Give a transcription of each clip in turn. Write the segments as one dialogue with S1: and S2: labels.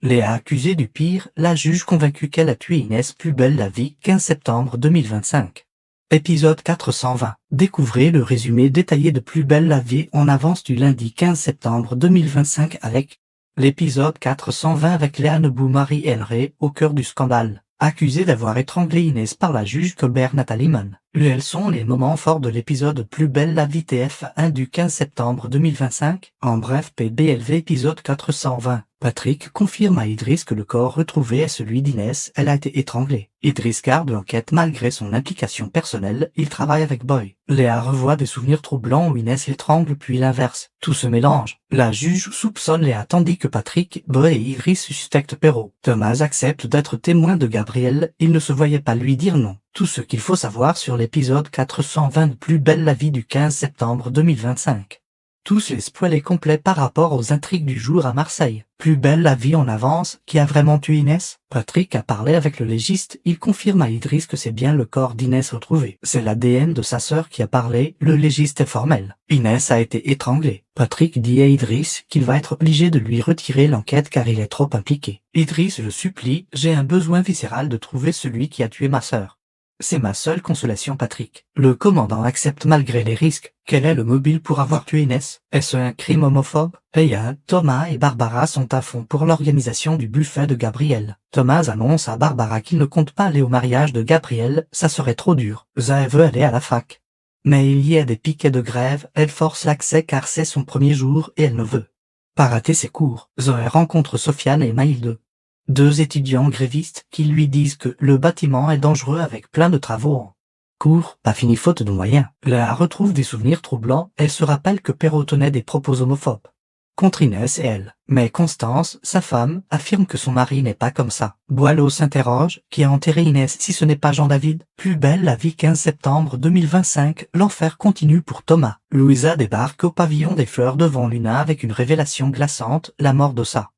S1: Léa accusée du pire, la juge convaincue qu'elle a tué Inès Plus belle la vie, 15 septembre 2025. Épisode 420. Découvrez le résumé détaillé de Plus belle la vie en avance du lundi 15 septembre 2025 avec l'épisode 420 avec Léa Nebou-Marie Elré au cœur du scandale. Accusée d'avoir étranglé Inès par la juge Colbert Nathalie Mann. Quels sont les moments forts de l'épisode Plus belle la vie TF1 du 15 septembre 2025? En bref, PBLV épisode 420. Patrick confirme à Idriss que le corps retrouvé est celui d'Inès, elle a été étranglée. Idriss garde l'enquête malgré son implication personnelle, il travaille avec Boy. Léa revoit des souvenirs troublants où Inès l'étrangle puis l'inverse. Tout se mélange. La juge soupçonne Léa tandis que Patrick, Boy et Idriss suspectent Perrault. Thomas accepte d'être témoin de Gabriel, il ne se voyait pas lui dire non. Tout ce qu'il faut savoir sur l'épisode 420 de Plus belle la vie du 15 septembre 2025. Tous les spoilers complets par rapport aux intrigues du jour à Marseille. Plus belle la vie en avance, qui a vraiment tué Inès? Patrick a parlé avec le légiste, il confirme à Idriss que c'est bien le corps d'Inès retrouvé. C'est l'ADN de sa sœur qui a parlé, le légiste est formel. Inès a été étranglée. Patrick dit à Idriss qu'il va être obligé de lui retirer l'enquête car il est trop impliqué. Idriss le supplie, j'ai un besoin viscéral de trouver celui qui a tué ma sœur. C'est ma seule consolation Patrick. Le commandant accepte malgré les risques. Quel est le mobile pour avoir tué Inès? Est-ce un crime homophobe? Ian, Thomas et Barbara sont à fond pour l'organisation du buffet de Gabriel. Thomas annonce à Barbara qu'il ne compte pas aller au mariage de Gabriel, ça serait trop dur. Zoé veut aller à la fac. Mais il y a des piquets de grève, elle force l'accès car c'est son premier jour et elle ne veut pas rater ses cours. Zoé rencontre Sofiane et Maïlde. Deux étudiants grévistes qui lui disent que le bâtiment est dangereux avec plein de travaux en cours, pas fini faute de moyens. Léa retrouve des souvenirs troublants, elle se rappelle que Perrault tenait des propos homophobes contre Inès et elle. Mais Constance, sa femme, affirme que son mari n'est pas comme ça. Boileau s'interroge, qui a enterré Inès si ce n'est pas Jean-David? Plus belle la vie 15 septembre 2025, l'enfer continue pour Thomas. Louisa débarque au pavillon des fleurs devant Luna avec une révélation glaçante, la mort de sa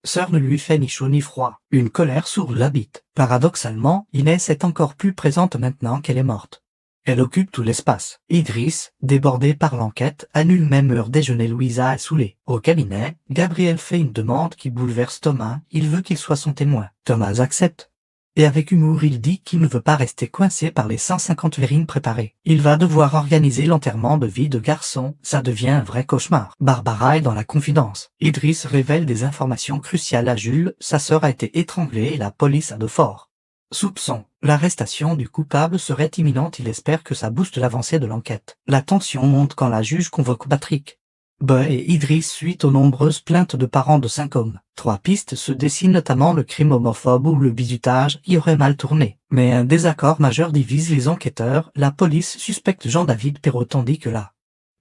S1: sœur ne lui fait ni chaud ni froid. Une colère sourde l'habite. Paradoxalement, Inès est encore plus présente maintenant qu'elle est morte. Elle occupe tout l'espace. Idriss, débordé par l'enquête, annule même heure déjeuner. Louisa est saoulée. Au cabinet, Gabriel fait une demande qui bouleverse Thomas, il veut qu'il soit son témoin. Thomas accepte. Et avec humour il dit qu'il ne veut pas rester coincé par les 150 verrines préparées. Il va devoir organiser l'enterrement de vie de garçon, ça devient un vrai cauchemar. Barbara est dans la confidence. Idriss révèle des informations cruciales à Jules, sa sœur a été étranglée et la police a de forts soupçons. L'arrestation du coupable serait imminente, il espère que ça booste l'avancée de l'enquête. La tension monte quand la juge convoque Patrick, Boy et Idriss suite aux nombreuses plaintes de parents de 5 hommes. 3 pistes se dessinent, notamment le crime homophobe ou le bizutage y aurait mal tourné. Mais un désaccord majeur divise les enquêteurs, la police suspecte Jean-David Perrault tandis que la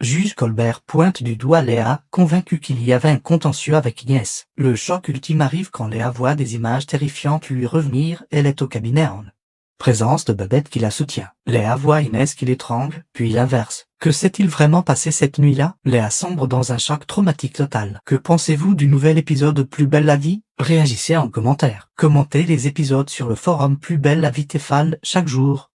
S1: juge Colbert pointe du doigt Léa, convaincue qu'il y avait un contentieux avec Inès. Le choc ultime arrive quand Léa voit des images terrifiantes lui revenir, elle est au cabinet en présence de Babette qui la soutient. Léa voit Inès qui l'étrangle, puis l'inverse. Que s'est-il vraiment passé cette nuit-là? Léa sombre dans un choc traumatique total. Que pensez-vous du nouvel épisode de Plus belle la vie? Réagissez en commentaire. Commentez les épisodes sur le forum Plus belle la vie TF1 chaque jour.